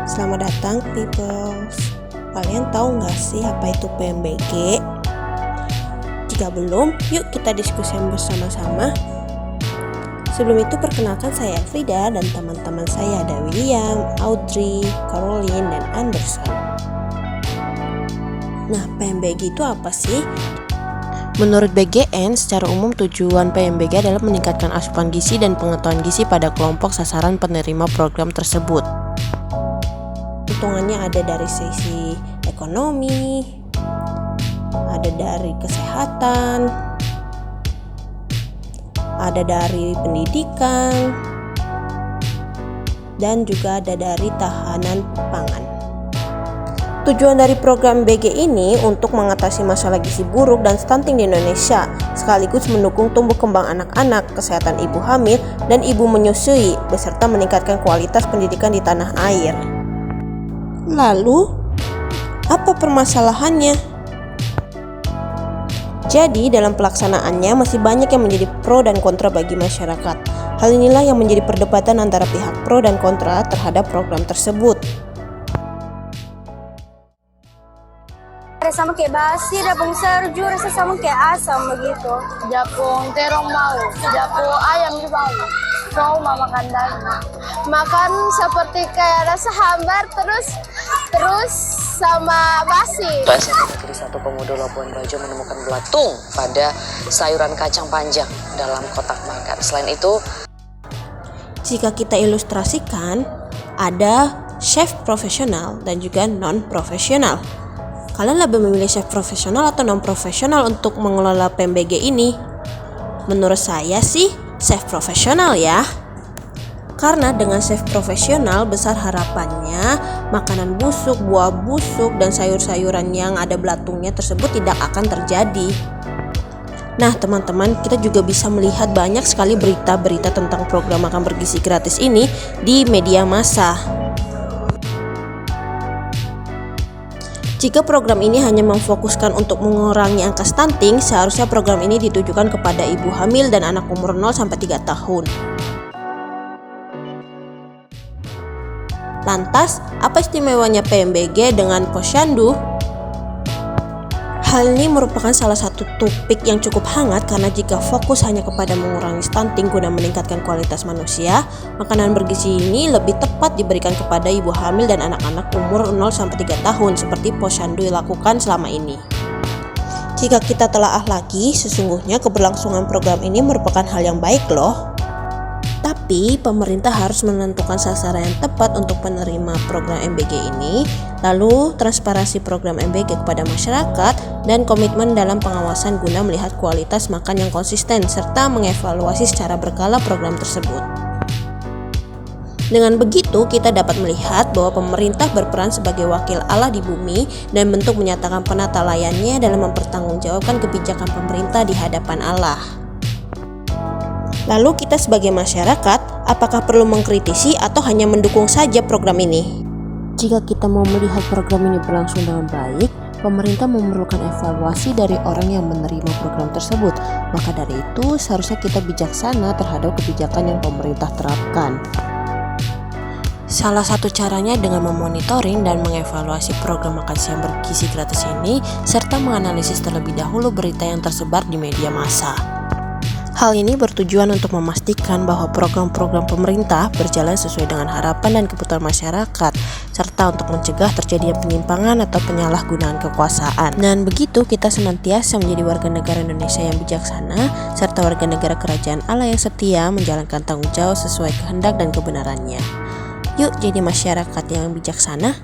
Selamat datang peoples. Kalian tahu nggak sih apa itu PMBG? Jika belum, yuk kita diskusi bersama-sama. Sebelum itu perkenalkan saya Elfrida dan teman-teman saya ada William, Audrey, Caroline, dan Anderson. Nah, PMBG itu apa sih? Menurut BGN, secara umum tujuan PMBG adalah meningkatkan asupan gizi dan pengetahuan gizi pada kelompok sasaran penerima program tersebut. Hitungannya ada dari sisi ekonomi, ada dari kesehatan, ada dari pendidikan, dan juga ada dari tahanan pangan. Tujuan dari program BG ini untuk mengatasi masalah gizi buruk dan stunting di Indonesia, sekaligus mendukung tumbuh kembang anak-anak, kesehatan ibu hamil, dan ibu menyusui, beserta meningkatkan kualitas pendidikan di tanah air. Lalu, apa permasalahannya? Jadi, dalam pelaksanaannya masih banyak yang menjadi pro dan kontra bagi masyarakat. Hal inilah yang menjadi perdebatan antara pihak pro dan kontra terhadap program tersebut. Sama kayak basi, dapung serju, rasa sama kayak asam begitu. Japung terong mau, japung ayam juga mau. Mau makan daging. Makan seperti kayak rasa hambar terus sama basi. Negeri 1 Pemuda Labuan Bajo menemukan belatung pada sayuran kacang panjang dalam kotak makan. Selain itu, jika kita ilustrasikan, ada chef profesional dan juga non-profesional. Kalian lebih memilih chef profesional atau non-profesional untuk mengelola PMBG ini? Menurut saya sih, chef profesional ya. Karena dengan chef profesional, besar harapannya makanan busuk, buah busuk, dan sayur-sayuran yang ada belatungnya tersebut tidak akan terjadi. Nah teman-teman, kita juga bisa melihat banyak sekali berita-berita tentang program makan bergizi gratis ini di media massa. Jika program ini hanya memfokuskan untuk mengurangi angka stunting, seharusnya program ini ditujukan kepada ibu hamil dan anak umur 0-3 tahun. Lantas, apa istimewanya PMBG dengan Posyandu? Hal ini merupakan salah satu topik yang cukup hangat karena jika fokus hanya kepada mengurangi stunting guna meningkatkan kualitas manusia, makanan bergizi ini lebih tepat diberikan kepada ibu hamil dan anak-anak umur 0-3 tahun seperti Posyandu lakukan selama ini. Jika kita telaah lagi, sesungguhnya keberlangsungan program ini merupakan hal yang baik loh. Tapi pemerintah harus menentukan sasaran yang tepat untuk penerima program MBG ini, lalu transparansi program MBG kepada masyarakat, dan komitmen dalam pengawasan guna melihat kualitas makan yang konsisten, serta mengevaluasi secara berkala program tersebut. Dengan begitu, kita dapat melihat bahwa pemerintah berperan sebagai wakil Allah di bumi dan bentuk menyatakan penatalayannya dalam mempertanggungjawabkan kebijakan pemerintah di hadapan Allah. Lalu kita sebagai masyarakat, apakah perlu mengkritisi atau hanya mendukung saja program ini? Jika kita mau melihat program ini berlangsung dengan baik, pemerintah memerlukan evaluasi dari orang yang menerima program tersebut. Maka dari itu, seharusnya kita bijaksana terhadap kebijakan yang pemerintah terapkan. Salah satu caranya dengan memonitoring dan mengevaluasi program makan siang bergizi gratis ini, serta menganalisis terlebih dahulu berita yang tersebar di media massa. Hal ini bertujuan untuk memastikan bahwa program-program pemerintah berjalan sesuai dengan harapan dan kebutuhan masyarakat, serta untuk mencegah terjadinya penyimpangan atau penyalahgunaan kekuasaan. Dan begitu kita senantiasa menjadi warga negara Indonesia yang bijaksana, serta warga negara kerajaan Allah yang setia menjalankan tanggung jawab sesuai kehendak dan kebenarannya. Yuk jadi masyarakat yang bijaksana.